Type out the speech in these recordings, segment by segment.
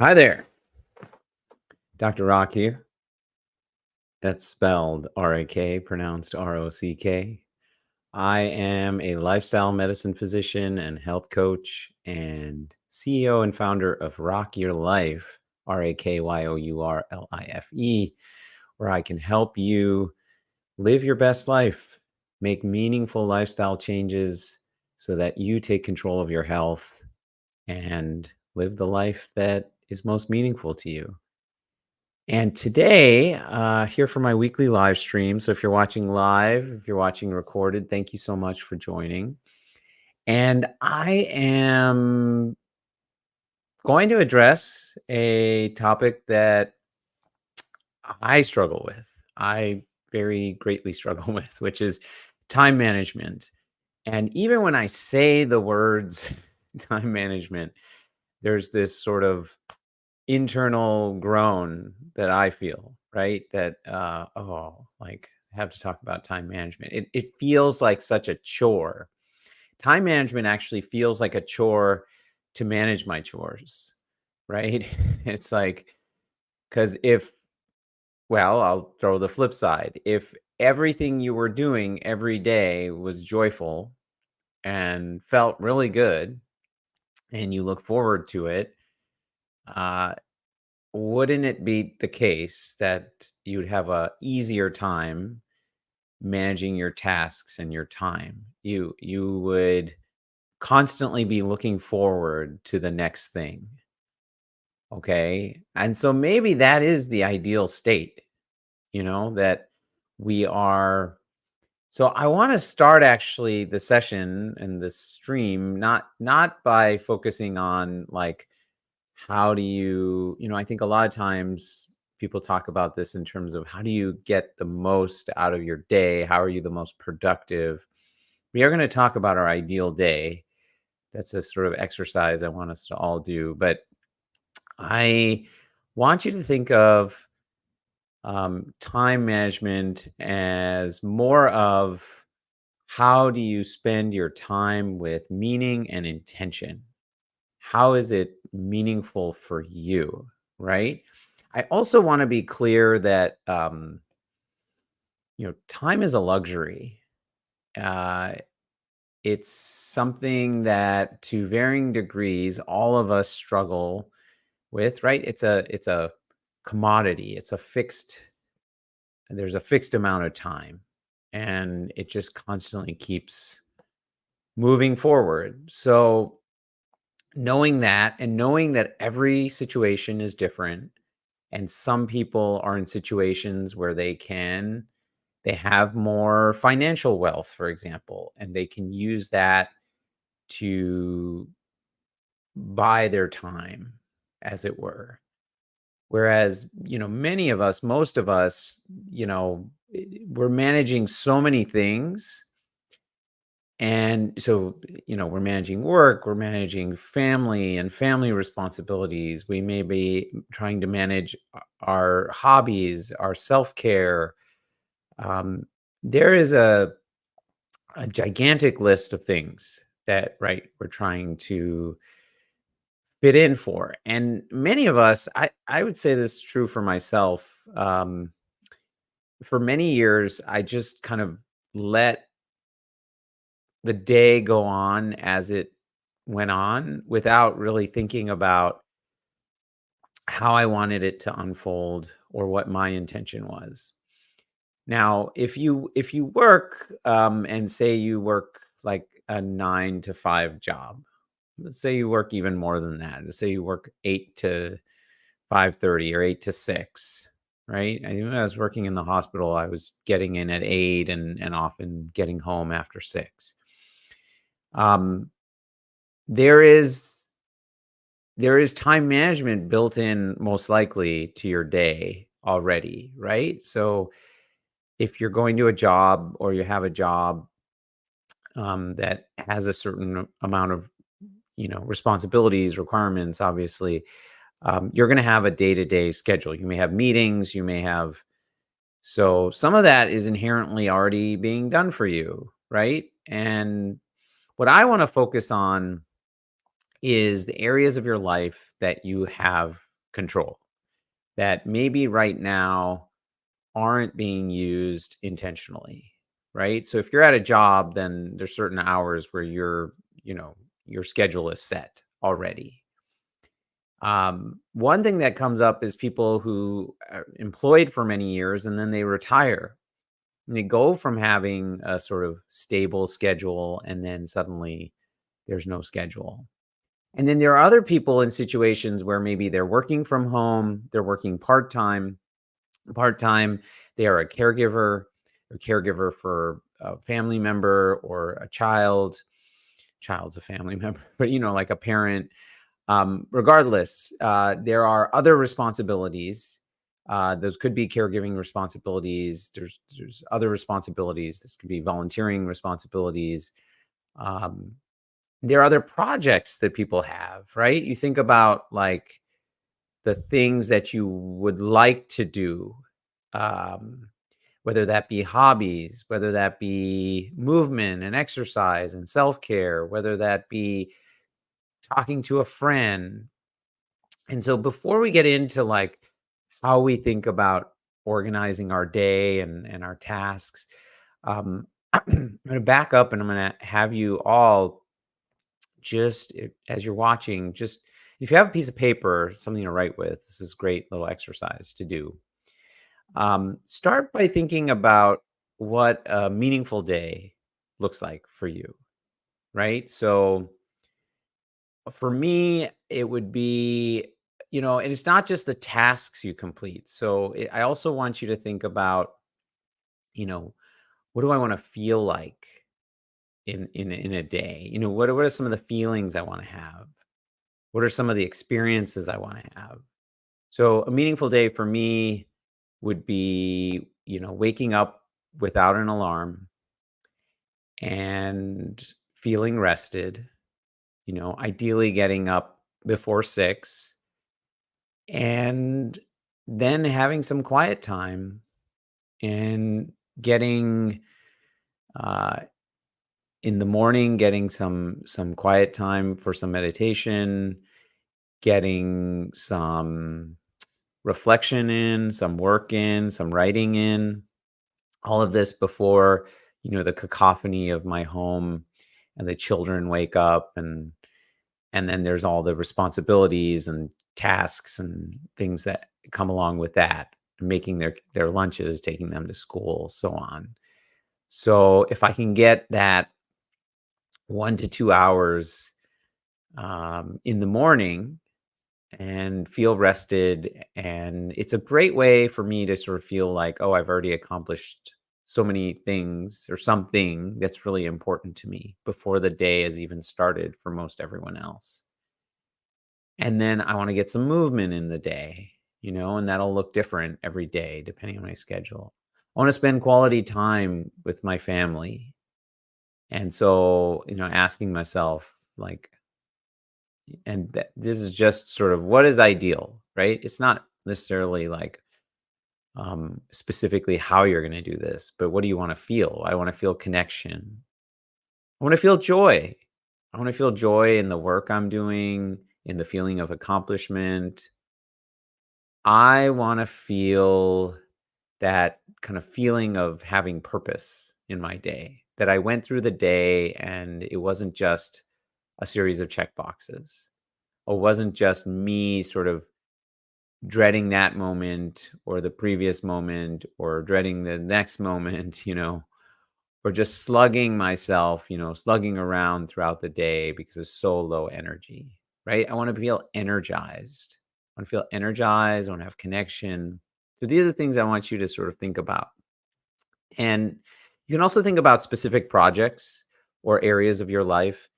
Hi there, Dr. Rock here. That's spelled R-A-K, pronounced R-O-C-K. I am a lifestyle medicine physician and health coach and CEO and founder of Rock Your Life, RAKYOURLIFE, where I can help you live your best life, make meaningful lifestyle changes so that you take control of your health and live the life that is most meaningful to you. And today, here for my weekly live stream. So if you're watching live, if you're watching recorded, thank you so much for joining. And I am going to address a topic that I struggle with. I very greatly struggle with, which is time management. And even when I say the words time management, there's this sort of internal groan that I feel, right? That like I have to talk about time management. It feels like such a chore. Time management actually feels like a chore to manage my chores, right? It's like because I'll throw the flip side. If everything you were doing every day was joyful and felt really good and you look forward to it, uh, wouldn't it be the case that you'd have a easier time managing your tasks and your time? You would constantly be looking forward to the next thing, okay? And so maybe that is the ideal state, that we are. So I want to start actually the session and the stream not by focusing on like how do I think a lot of times people talk about this in terms of how do you get the most out of your day? How are you the most productive? We are going to talk about our ideal day. That's a sort of exercise I want us to all do. But I want you to think of time management as more of how do you spend your time with meaning and intention? How is it meaningful for you, right? I also want to be clear that time is a luxury. Uh, it's something that, to varying degrees, all of us struggle with, right? It's a commodity. There's a fixed amount of time, and it just constantly keeps moving forward. So knowing that and knowing that every situation is different, and some people are in situations where they have more financial wealth, for example, and they can use that to buy their time, as it were. Whereas, many of us, most of us, we're managing so many things. And so, we're managing work, we're managing family and family responsibilities. We may be trying to manage our hobbies, our self care. Um, there is a gigantic list of things that, right, we're trying to fit in for. And many of us, I would say this is true for myself. For many years, I just kind of let the day go on as it went on without really thinking about how I wanted it to unfold or what my intention was. Now, if you work and say you work like a 9 to 5 job, let's say you work even more than that. Let's say you work 8 to 5:30 or 8 to 6, right? When I was working in the hospital, I was getting in at 8 and often getting home after 6. Um, there is there is time management built in most likely to your day already, right? So if you're going to a job or you have a job that has a certain amount of responsibilities, requirements, obviously, you're going to have a day-to-day schedule. You may have meetings, you may have, so some of that is inherently already being done for you, right? And what I want to focus on is the areas of your life that you have control that maybe right now aren't being used intentionally, right? So if you're at a job, then there's certain hours where you know, your schedule is set already. One thing that comes up is people who are employed for many years and then they retire. And they go from having a sort of stable schedule and then suddenly there's no schedule. And then there are other people in situations where maybe they're working from home, they're working part time, they are a caregiver for a family member or a child's a family member, but like a parent. Regardless, there are other responsibilities. Those could be caregiving responsibilities. There's other responsibilities. This could be volunteering responsibilities. Um, there are other projects that people have, right? You think about like the things that you would like to do, um, whether that be hobbies, whether that be movement and exercise and self care, whether that be talking to a friend. And so before we get into like how we think about organizing our day and our tasks, I'm going to back up and I'm going to have you all just as you're watching, just if you have a piece of paper, something to write with, this is a great little exercise to do. Start by thinking about what a meaningful day looks like for you, right? So for me, it would be, and it's not just the tasks you complete. So I also want you to think about, you know, what do I want to feel like in a day? What are some of the feelings I want to have? What are some of the experiences I want to have? So a meaningful day for me would be, waking up without an alarm and feeling rested, ideally getting up before 6 and then having some quiet time and getting uh in the morning, getting some quiet time for some meditation, getting some reflection in, some work in, some writing in, all of this before, the cacophony of my home and the children wake up, and then there's all the responsibilities and tasks and things that come along with that, making their lunches, taking them to school, so on. So if I can get that 1 to 2 hours in the morning and feel rested, and it's a great way for me to sort of feel like, oh, I've already accomplished so many things or something that's really important to me before the day has even started for most everyone else. And then I wanna get some movement in the day, and that'll look different every day depending on my schedule. I wanna spend quality time with my family. And so, asking myself, like, and this is just sort of what is ideal, right? It's not necessarily like specifically how you're gonna do this, but what do you wanna feel? I wanna feel connection. I wanna feel joy. I wanna feel joy in the work I'm doing, in the feeling of accomplishment. I wanna feel that kind of feeling of having purpose in my day, that I went through the day and it wasn't just a series of check boxes, or wasn't just me sort of dreading that moment or the previous moment or dreading the next moment, or just slugging myself, slugging around throughout the day because it's so low energy, right? I want to feel energized. I want to feel energized. I want to have connection. So these are the things I want you to sort of think about. And you can also think about specific projects or areas of your life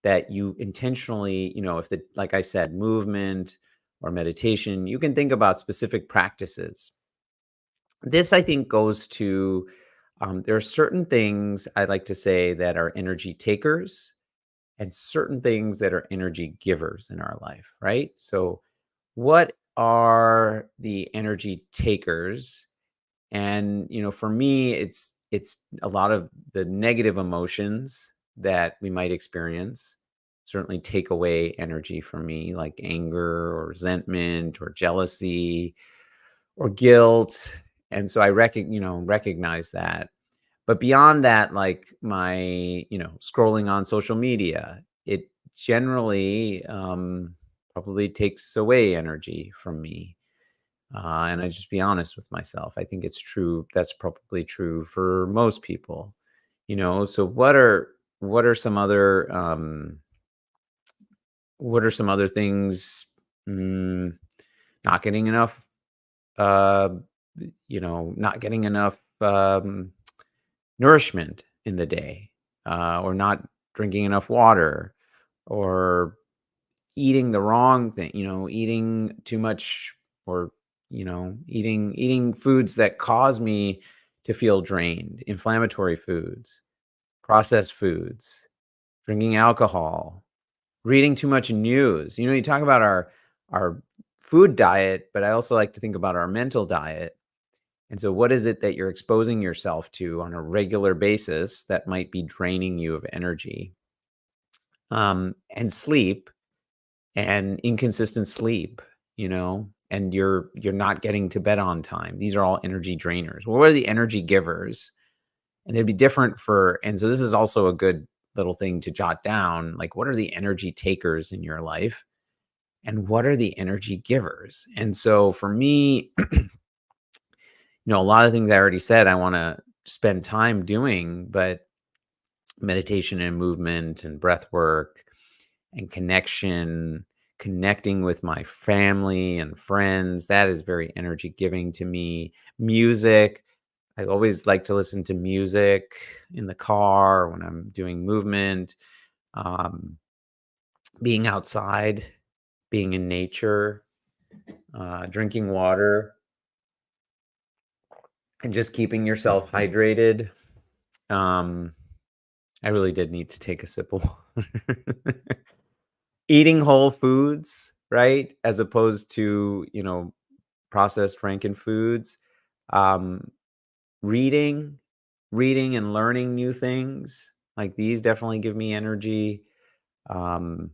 that you intentionally, if the, like I said, movement or meditation, you can think about specific practices. This, I think, goes to there are certain things I like to say that are energy takers and certain things that are energy givers in our life, right? So, what are the energy takers? And for me, it's a lot of the negative emotions that we might experience. certainly take away energy from me, like anger or resentment or jealousy or guilt. And so I recognize that. But beyond that, like my, scrolling on social media, it generally probably takes away energy from me. And I just be honest with myself. I think it's true. That's probably true for most people. So what are some other things? Mm, not getting enough. Uh, not getting enough nourishment in the day, or not drinking enough water, or eating the wrong thing, eating too much, or eating foods that cause me to feel drained, inflammatory foods, processed foods, drinking alcohol, reading too much news. You talk about our food diet, but I also like to think about our mental diet. And so what is it that you're exposing yourself to on a regular basis that might be draining you of energy? And sleep, and inconsistent sleep, and you're not getting to bed on time. These are all energy drainers. Well, what are the energy givers? And they'd be different and so this is also a good little thing to jot down. Like, what are the energy takers in your life? And what are the energy givers? And so for me, a lot of things I already said I want to spend time doing, but meditation and movement and breath work and connecting with my family and friends, that is very energy giving to me. Music, I always like to listen to music in the car when I'm doing movement, um, being outside, being in nature, drinking water, and just keeping yourself hydrated. Um, I really did need to take a sip of water. Eating whole foods, right? As opposed to, processed Franken foods. Um, reading, reading and learning new things. Like, these definitely give me energy. Um,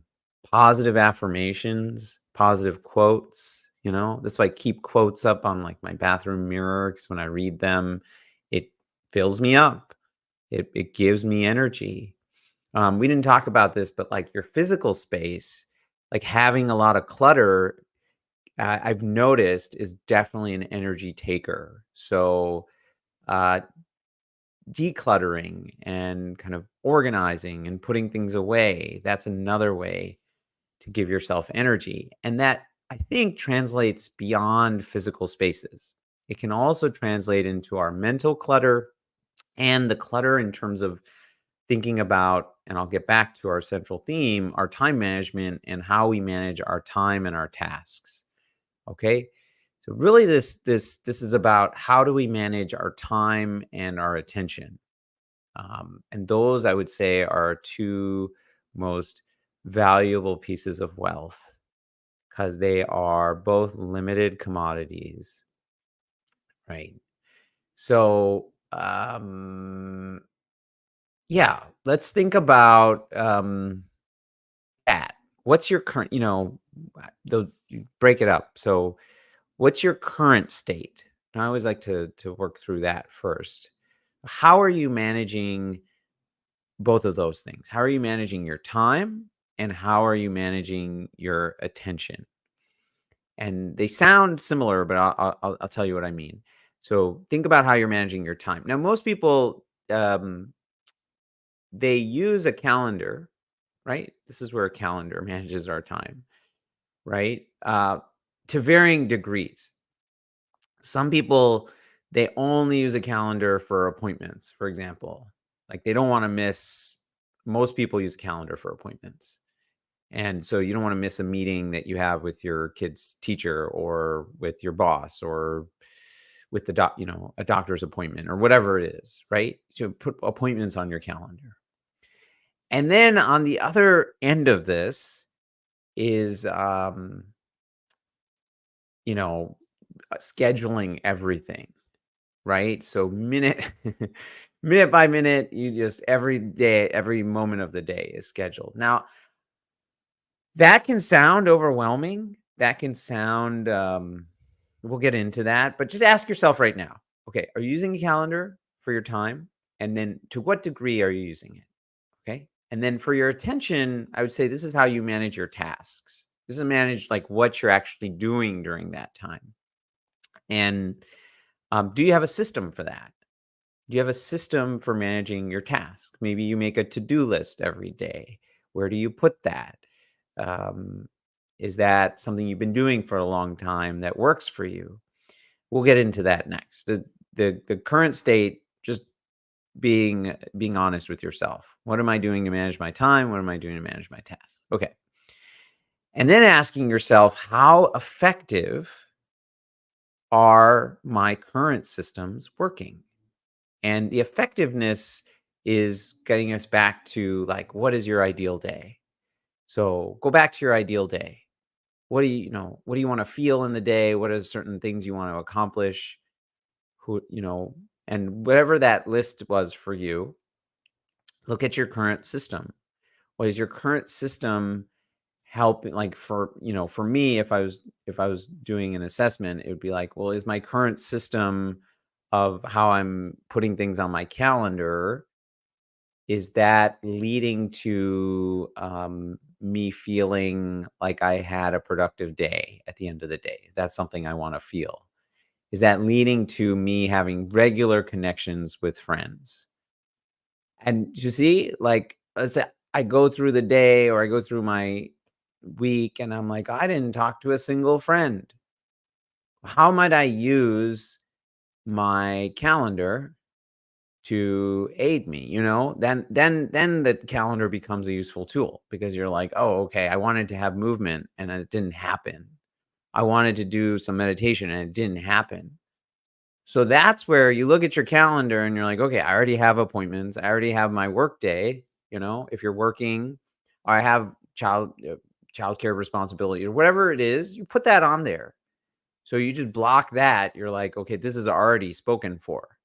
positive affirmations, positive quotes, That's why I keep quotes up on like my bathroom mirror, because when I read them, it fills me up. It gives me energy. We didn't talk about this, but like your physical space, like having a lot of clutter, I've noticed is definitely an energy taker. So, uh, decluttering and kind of organizing and putting things away, that's another way to give yourself energy. And that, I think, translates beyond physical spaces. It can also translate into our mental clutter and the clutter in terms of thinking about, and I'll get back to our central theme, our time management and how we manage our time and our tasks. Okay? So really this is about how do we manage our time and our attention. And those, I would say, are our two most valuable pieces of wealth, because they are both limited commodities, right? So, yeah, let's think about that. What's your current, you break it up. So, what's your current state? And I always like to work through that first. How are you managing both of those things? How are you managing your time, and how are you managing your attention? And they sound similar, but I'll tell you what I mean. So think about how you're managing your time. Now, most people, they use a calendar, right? This is where a calendar manages our time, right? To varying degrees. Some people, they only use a calendar for appointments, for example. Like, they don't want to miss. Most people use a calendar for appointments. And so you don't want to miss a meeting that you have with your kid's teacher, or with your boss, or with a doctor's appointment, or whatever it is, right? So put appointments on your calendar. And then on the other end of this is, you know, scheduling everything, right? So minute by minute, you just every day, every moment of the day is scheduled. Now, That can sound overwhelming. That can sound, we'll get into that, but just ask yourself right now, okay, are you using a calendar for your time? And then to what degree are you using it? Okay. And then for your attention, I would say this is how you manage your tasks. This is manage like what you're actually doing during that time. And do you have a system for that? Do you have a system for managing your tasks? Maybe you make a to-do list every day. Where do you put that? Um, is that something you've been doing for a long time that works for you? We'll get into that next. The current state, just being honest with yourself. What am I doing to manage my time? What am I doing to manage my tasks? Okay. And then asking yourself, how effective are my current systems working? And the effectiveness is getting us back to like, what is your ideal day? So go back to your ideal day. What do you want to feel in the day? What are certain things you want to accomplish? And whatever that list was for you, look at your current system. What is your current system helping? Like for me, if I was doing an assessment, it would be like, well, is my current system of how I'm putting things on my calendar, is that leading to me feeling like I had a productive day at the end of the day? That's something I want to feel. Is that leading to me having regular connections with friends? And you see, like, let's say I go through the day or I go through my week and I'm like, I didn't talk to a single friend. How might I use my calendar to aid me? Then the calendar becomes a useful tool, because you're like, oh, okay, I wanted to have movement and it didn't happen. I wanted to do some meditation and it didn't happen. So that's where you look at your calendar and you're like, okay, I already have appointments. I already have my work day. If you're working, or I have childcare responsibility or whatever it is, you put that on there. So you just block that. You're like, okay, this is already spoken for.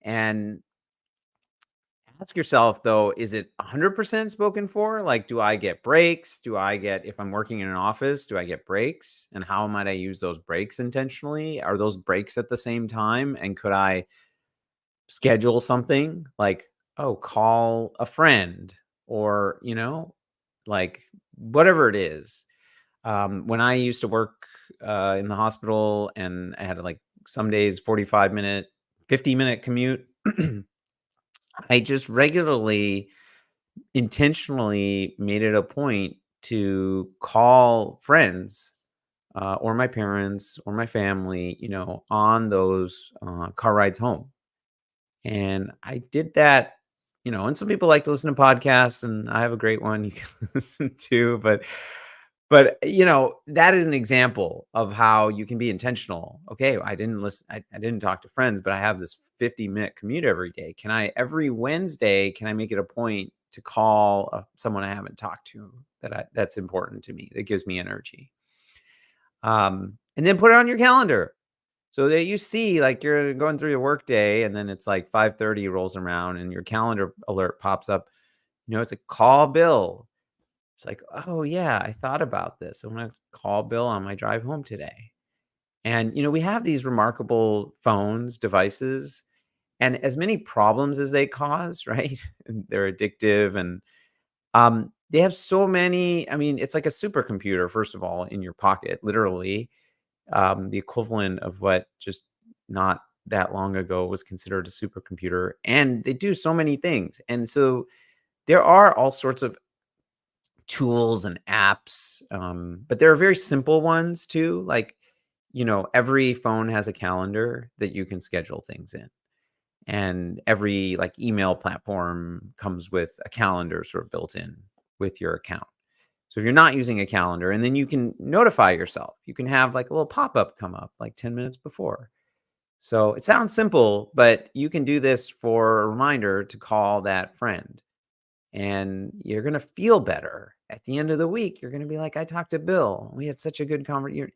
And ask yourself though, is it 100% spoken for? Like, do I get breaks? If I'm working in an office, do I get breaks? And how might I use those breaks intentionally? Are those breaks at the same time? And could I schedule something like, oh, call a friend, or, like whatever it is. When I used to work in the hospital and I had like some days 45-minute, 50-minute commute, I just regularly, intentionally made it a point to call friends, or my parents or my family, on those car rides home. And I did that, and some people like to listen to podcasts, and I have a great one you can listen to, but that is an example of how you can be intentional. Okay, I didn't listen, I didn't talk to friends, but I have this 50-minute commute every day. Every Wednesday, can I make it a point to call someone I haven't talked to, that's important to me, that gives me energy? And then put it on your calendar so that you see, like, you're going through your work day and then it's like 5:30 rolls around and your calendar alert pops up. It's a call Bill. It's like, oh yeah, I thought about this. I'm gonna call Bill on my drive home today. And we have these remarkable phones, devices, and as many problems as they cause, right? And they're addictive, and they have so many. I mean, it's like a supercomputer, first of all, in your pocket, literally. The equivalent of what just not that long ago was considered a supercomputer. And they do so many things. And so there are all sorts of tools and apps, but there are very simple ones too. Like, every phone has a calendar that you can schedule things in. And every like email platform comes with a calendar sort of built in with your account. So if you're not using a calendar, and then you can notify yourself, you can have like a little pop-up come up like 10 minutes before. So it sounds simple, but you can do this for a reminder to call that friend. And you're going to feel better at the end of the week. You're going to be like, I talked to Bill. We had such a good conversation.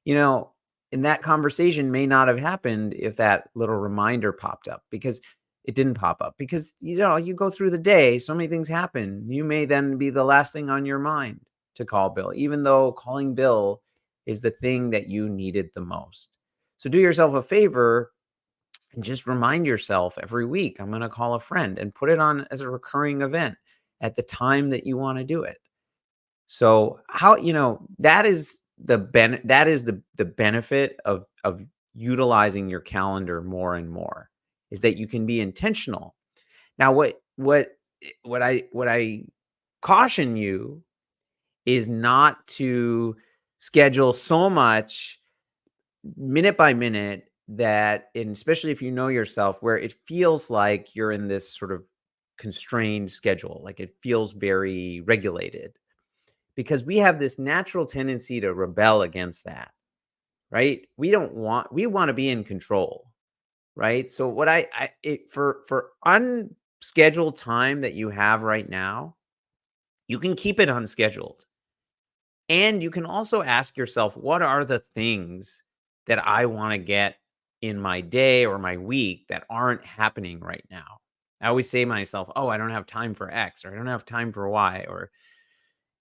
You know, and that conversation may not have happened if that little reminder popped up, because it didn't pop up, because, you go through the day, so many things happen. You may then be the last thing on your mind to call Bill, even though calling Bill is the thing that you needed the most. So do yourself a favor and just remind yourself every week, I'm going to call a friend, and put it on as a recurring event at the time that you want to do it. So how, that is the benefit of utilizing your calendar more and more, is that you can be intentional. Now, what I caution you is not to schedule so much minute by minute that, and especially if you know yourself, where it feels like you're in this sort of constrained schedule, like it feels very regulated, because we have this natural tendency to rebel against that, right? We want to be in control, right? So what for unscheduled time that you have right now, you can keep it unscheduled. And you can also ask yourself, what are the things that I want to get in my day or my week that aren't happening right now? I always say to myself, oh, I don't have time for X, or I don't have time for Y,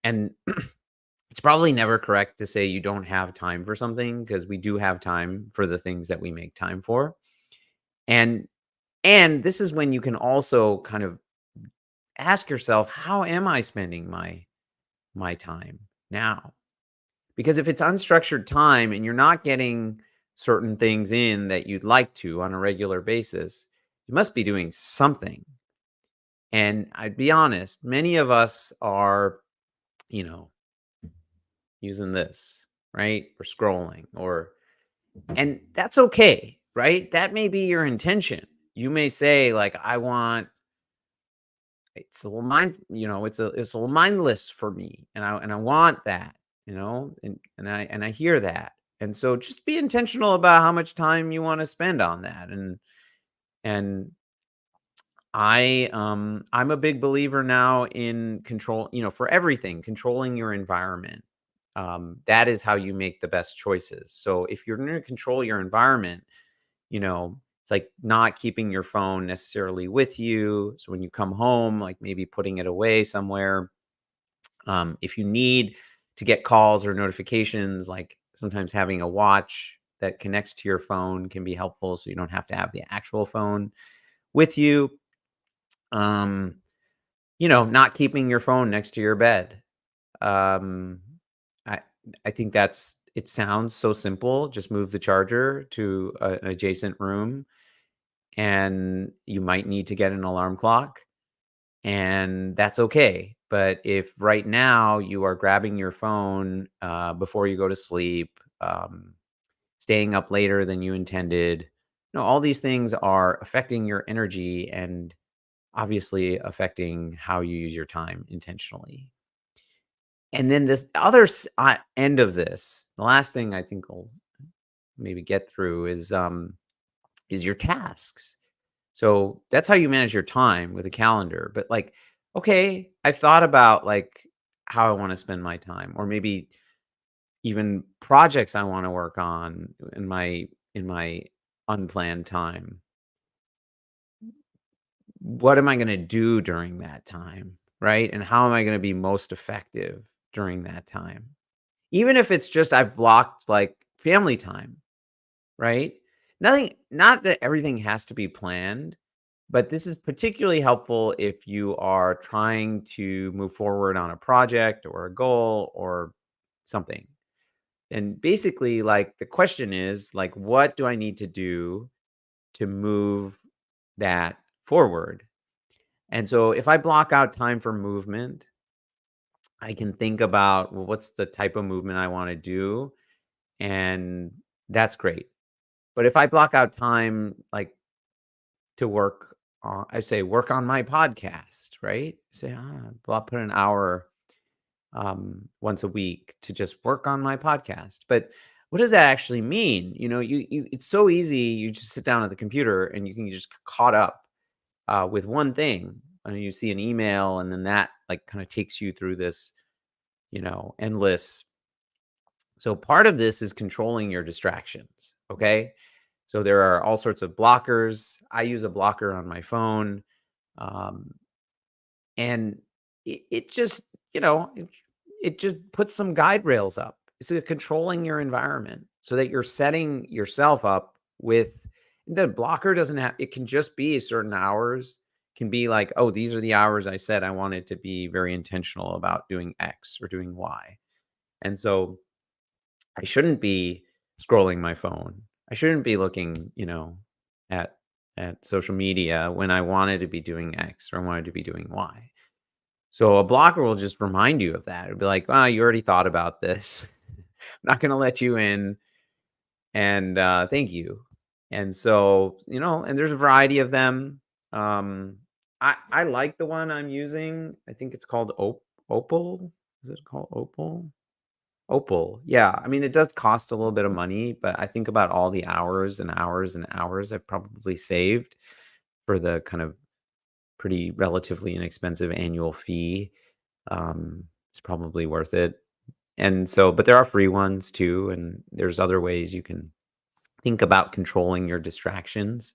and it's probably never correct to say you don't have time for something, because we do have time for the things that we make time for. And this is when you can also kind of ask yourself, how am I spending my time now? Because if it's unstructured time and you're not getting certain things in that you'd like to on a regular basis, you must be doing something. And I'd be honest, many of us are, you know, using this, right? Or scrolling, and that's okay, right? That may be your intention. You may say, like, I want, it's a little it's a little mindless for me, and I want that, and I hear that. And so just be intentional about how much time you want to spend on that. And I'm a big believer now in control, for everything, controlling your environment. That is how you make the best choices. So if you're going to control your environment, it's like not keeping your phone necessarily with you. So when you come home, like maybe putting it away somewhere. If you need to get calls or notifications, like sometimes having a watch that connects to your phone can be helpful, so you don't have to have the actual phone with you. Um, not keeping your phone next to your bed. Um, I I think it sounds so simple. Just move the charger to an adjacent room, and you might need to get an alarm clock, and that's okay. But if right now you are grabbing your phone before you go to sleep, staying up later than you intended, all these things are affecting your energy and obviously affecting how you use your time intentionally. And then this other end of this, the last thing I think we'll maybe get through is your tasks. So that's how you manage your time with a calendar. But like, okay, I've thought about like how I want to spend my time, or maybe even projects I want to work on in my unplanned time. What am I going to do during that time? Right? And how am I going to be most effective during that time? Even if it's just I've blocked like family time, right? Not that everything has to be planned, but this is particularly helpful if you are trying to move forward on a project or a goal or something. And basically, like, the question is, like, what do I need to do to move that forward? And so if I block out time for movement, I can think about, well, what's the type of movement I want to do? And that's great. But if I block out time, like, to work on, I say, work on my podcast, right? Say, I'll put an hour once a week to just work on my podcast. But what does that actually mean? It's so easy. You just sit down at the computer and you can just get caught up with one thing. And you see an email, and then that like kind of takes you through this, endless. So part of this is controlling your distractions. Okay. So there are all sorts of blockers. I use a blocker on my phone. Um, and it just, it it just puts some guide rails up. So controlling your environment so that you're setting yourself up with the blocker doesn't have it can just be certain hours, can be like, oh, these are the hours I said I wanted to be very intentional about doing X or doing Y. And so I shouldn't be scrolling my phone. I shouldn't be looking, at social media when I wanted to be doing X or I wanted to be doing Y. So a blocker will just remind you of that. It'll be like, "Ah, you already thought about this. I'm not gonna let you in, and, thank you." And so, and there's a variety of them. I like the one I'm using. I think it's called Opal. Is it called Opal? Opal. Yeah, I mean, it does cost a little bit of money, but I think about all the hours and hours and hours I've probably saved for the kind of pretty relatively inexpensive annual fee. It's probably worth it. And so, but there are free ones too, and there's other ways you can think about controlling your distractions.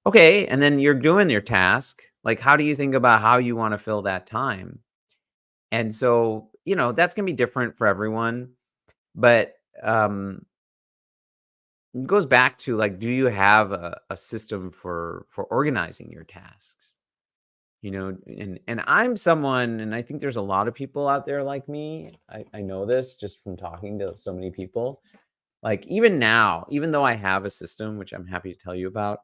Okay, and then you're doing your task. Like, how do you think about how you want to fill that time? And so, that's gonna be different for everyone. But it goes back to like, do you have a system for organizing your tasks? And I'm someone, and I think there's a lot of people out there like me. I know this just from talking to so many people. Like even now, even though I have a system, which I'm happy to tell you about,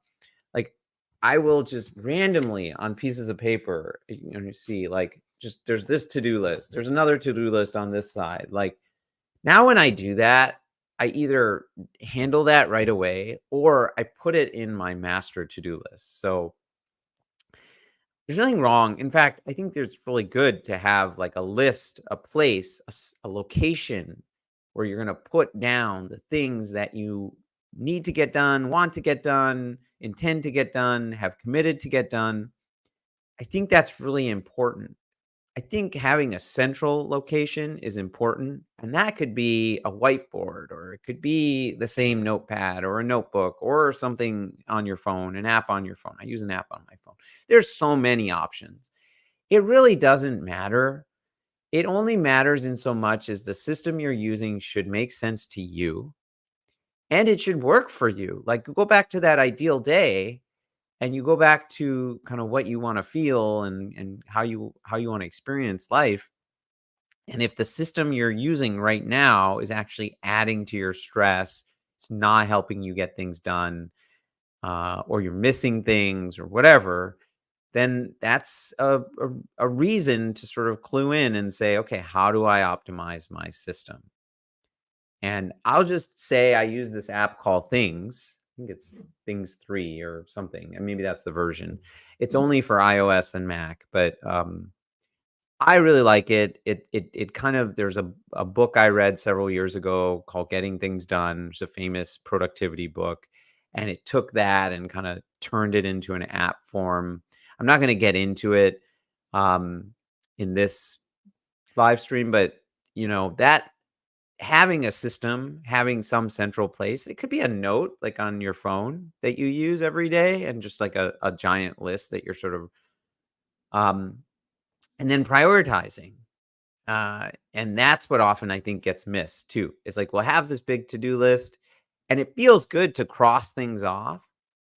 like I will just randomly on pieces of paper, you see like just there's this to-do list, there's another to-do list on this side. Like now when I do that, I either handle that right away or I put it in my master to-do list. So there's nothing wrong. In fact, I think there's really good to have like a list, a place, a location where you're going to put down the things that you need to get done, want to get done, intend to get done, have committed to get done. I think that's really important. I think having a central location is important, and that could be a whiteboard or it could be the same notepad or a notebook or something on your phone, an app on your phone. I use an app on my phone. There's so many options. It really doesn't matter. It only matters in so much as the system you're using should make sense to you and it should work for you. Like go back to that ideal day and you go back to kind of what you want to feel and how you want to experience life. And if the system you're using right now is actually adding to your stress, it's not helping you get things done, or you're missing things or whatever, then that's a reason to sort of clue in and say, okay, how do I optimize my system? And I'll just say I use this app called Things. I think it's Things 3 or something. And maybe that's the version. It's only for iOS and Mac, but I really like it. It kind of there's a book I read several years ago called Getting Things Done. It's a famous productivity book. And it took that and kind of turned it into an app form. I'm not going to get into it in this live stream, but that having a system, having some central place, it could be a note like on your phone that you use every day and just like a giant list that you're sort of um and then prioritizing. And that's what often I think gets missed too. It's like we'll have this big to-do list and it feels good to cross things off.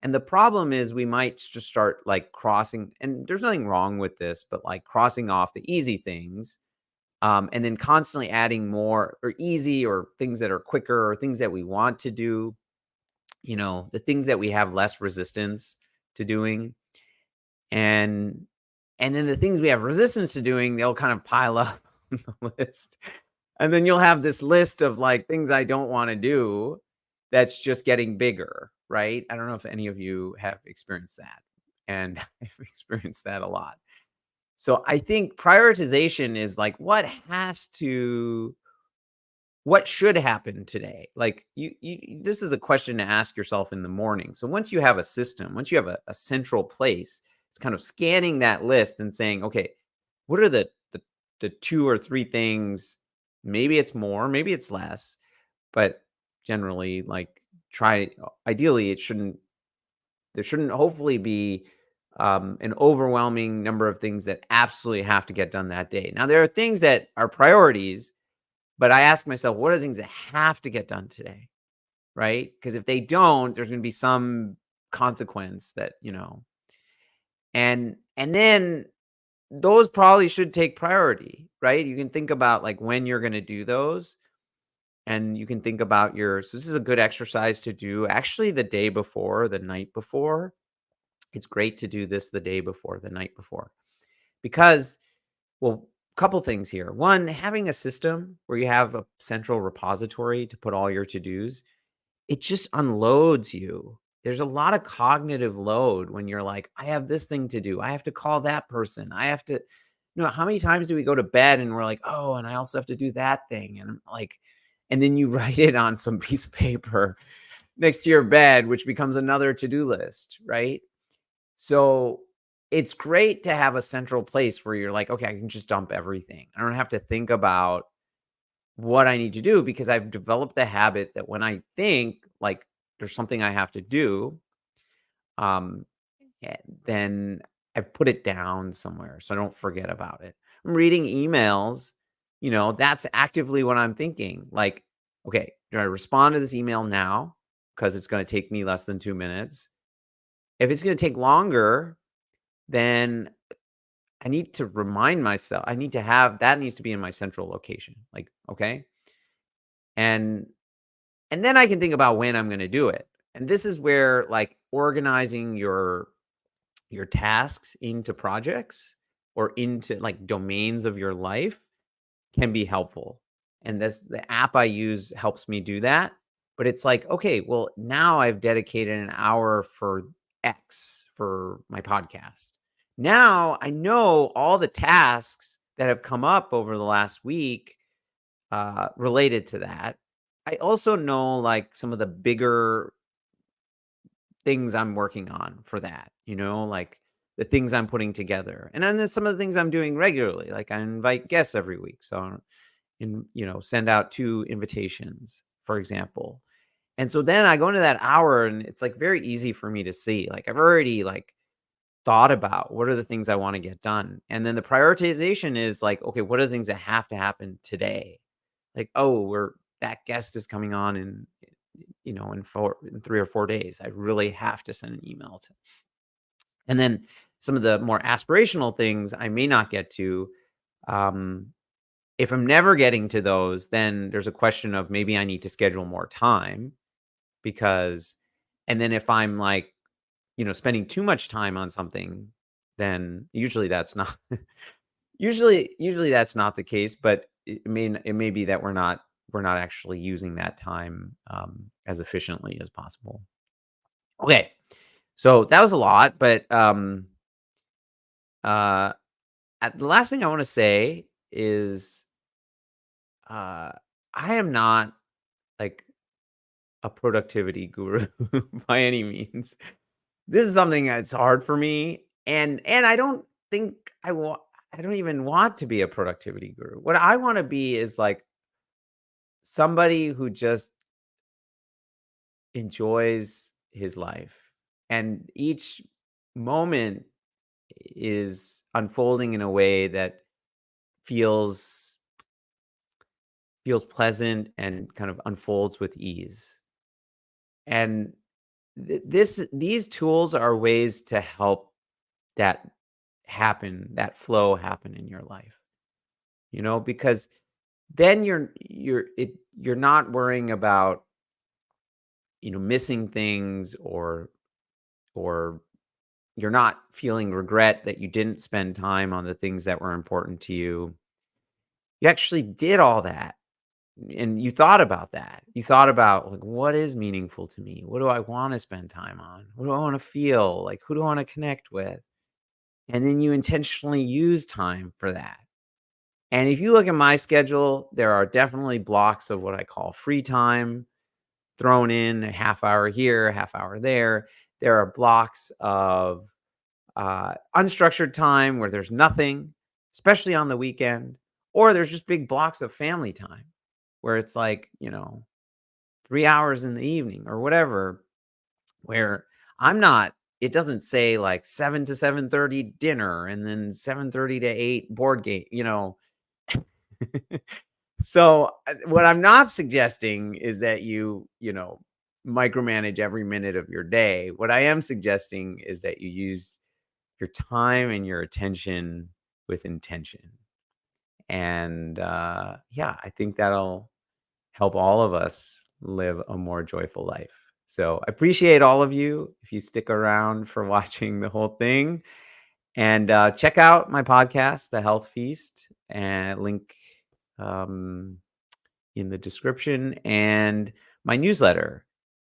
And the problem is we might just start like crossing, and there's nothing wrong with this, but like crossing off the easy things, and then constantly adding more or easy or things that are quicker or things that we want to do, the things that we have less resistance to doing. And then the things we have resistance to doing, they'll kind of pile up on the list. And then you'll have this list of like things I don't want to do that's just getting bigger, right? I don't know if any of you have experienced that. And I've experienced that a lot. So I think prioritization is like what should happen today? Like this is a question to ask yourself in the morning. So once you have a system, once you have a central place, it's kind of scanning that list and saying, okay, what are the two or three things? Maybe it's more, maybe it's less, but generally, like ideally, there shouldn't hopefully be an overwhelming number of things that absolutely have to get done that day. Now, there are things that are priorities, but I ask myself, what are the things that have to get done today? Right? Because if they don't, there's going to be some consequence that, and then those probably should take priority, right? You can think about like when you're going to do those, and you can think about so this is a good exercise to do actually the day before, the night before. It's great to do this the day before, the night before, because, well, couple things here. One, having a system where you have a central repository to put all your to-dos, it just unloads you. There's a lot of cognitive load when you're like, I have this thing to do. I have to call that person. I have to, how many times do we go to bed and we're like, oh, and I also have to do that thing. And I'm like, and then you write it on some piece of paper next to your bed, which becomes another to-do list, right? So it's great to have a central place where you're like, okay, I can just dump everything. I don't have to think about what I need to do, because I've developed the habit that when I think like there's something I have to do, um, then I've put it down somewhere so I don't forget about it. I'm reading emails, that's actively what I'm thinking. Like, okay, do I respond to this email now? Because it's going to take me less than 2 minutes. If it's going to take longer, then I need to remind myself, I need to have that needs to be in my central location. Like, okay. And then I can think about when I'm going to do it. And this is where like organizing your tasks into projects or into like domains of your life can be helpful. And the app I use helps me do that. But it's like, okay, well, now I've dedicated an hour for X for my podcast. Now I know all the tasks that have come up over the last week related to that. I also know like some of the bigger things I'm working on for that, like the things I'm putting together. And then there's some of the things I'm doing regularly. Like I invite guests every week. So send out 2 invitations, for example. And so then I go into that hour and it's like very easy for me to see. Like I've already like thought about what are the things I want to get done. And then the prioritization is like, okay, what are the things that have to happen today? Like, oh, that guest is coming on in 3 or 4 days. I really have to send an email to. And then some of the more aspirational things I may not get to. If I'm never getting to those, then there's a question of maybe I need to schedule more time, because, and then if I'm like, spending too much time on something, then usually that's not usually that's not the case, but it may be that we're not actually using that time as efficiently as possible. Okay. So that was a lot, but uh the last thing I want to say is uh I am not like a productivity guru by any means. This is something that's hard for me, and I don't think I don't even want to be a productivity guru. What I want to be is like somebody who just enjoys his life, and each moment is unfolding in a way that feels pleasant and kind of unfolds with ease. And these tools are ways to help that that flow happen in your life, because then you're not worrying about, missing things, or you're not feeling regret that you didn't spend time on the things that were important to you. You actually did all that, and you thought about that. You thought about like, what is meaningful to me? What do I want to spend time on? What do I want to feel? Like, who do I want to connect with? And then you intentionally use time for that. And if you look at my schedule, there are definitely blocks of what I call free time thrown in, a half hour here, a half hour there. There are blocks of unstructured time where there's nothing, especially on the weekend, or there's just big blocks of family time where it's like, 3 hours in the evening or whatever, where I'm not it doesn't say like 7 to 7:30 dinner and then 7:30 to 8 board game, you know. So, what I'm not suggesting is that you know, micromanage every minute of your day. What I am suggesting is that you use your time and your attention with intention. And yeah, I think that'll help all of us live a more joyful life. So I appreciate all of you if you stick around for watching the whole thing. And check out my podcast, The Health Feast, and link um, in the description, and my newsletter,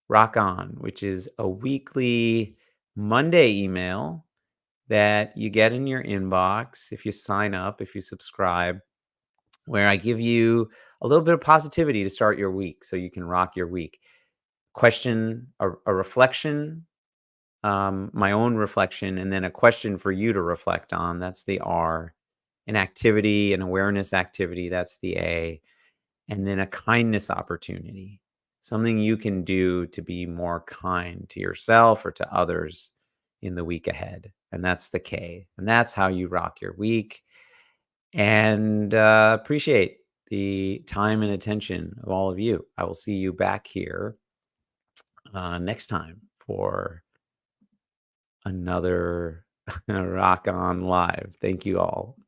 Rock On, which is a weekly Monday email that you get in your inbox if you sign up, if you subscribe, where I give you a little bit of positivity to start your week so you can rock your week. Question, a reflection, my own reflection, and then a question for you to reflect on. That's the R. An activity, an awareness activity. That's the A. And then a kindness opportunity, something you can do to be more kind to yourself or to others in the week ahead. And that's the K. And that's how you rock your week. And appreciate the time and attention of all of you. I will see you back here next time for another Rock On Live. Thank you all.